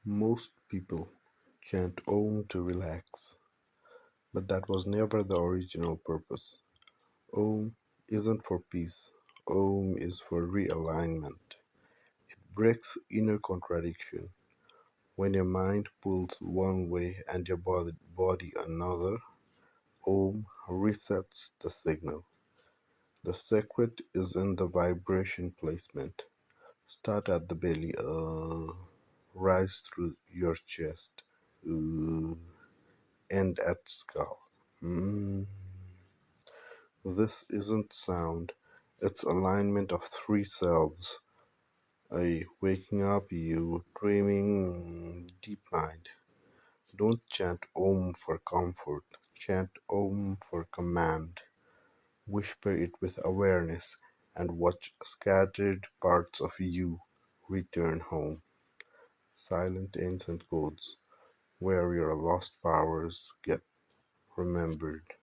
Most people chant Om to relax, but that was never the original purpose. Om isn't for peace, Om is for realignment. It breaks inner contradiction. When your mind pulls one way and your body another, Om resets the signal. The secret is in the vibration placement. Start at the belly, rise through your chest, end at skull. Mm. This isn't sound, it's alignment of three selves. A waking up, you dreaming, deep mind. Don't chant Om for comfort, chant Om for command. Whisper it with awareness and watch scattered parts of you return home. Silent ancient codes where your lost powers get remembered.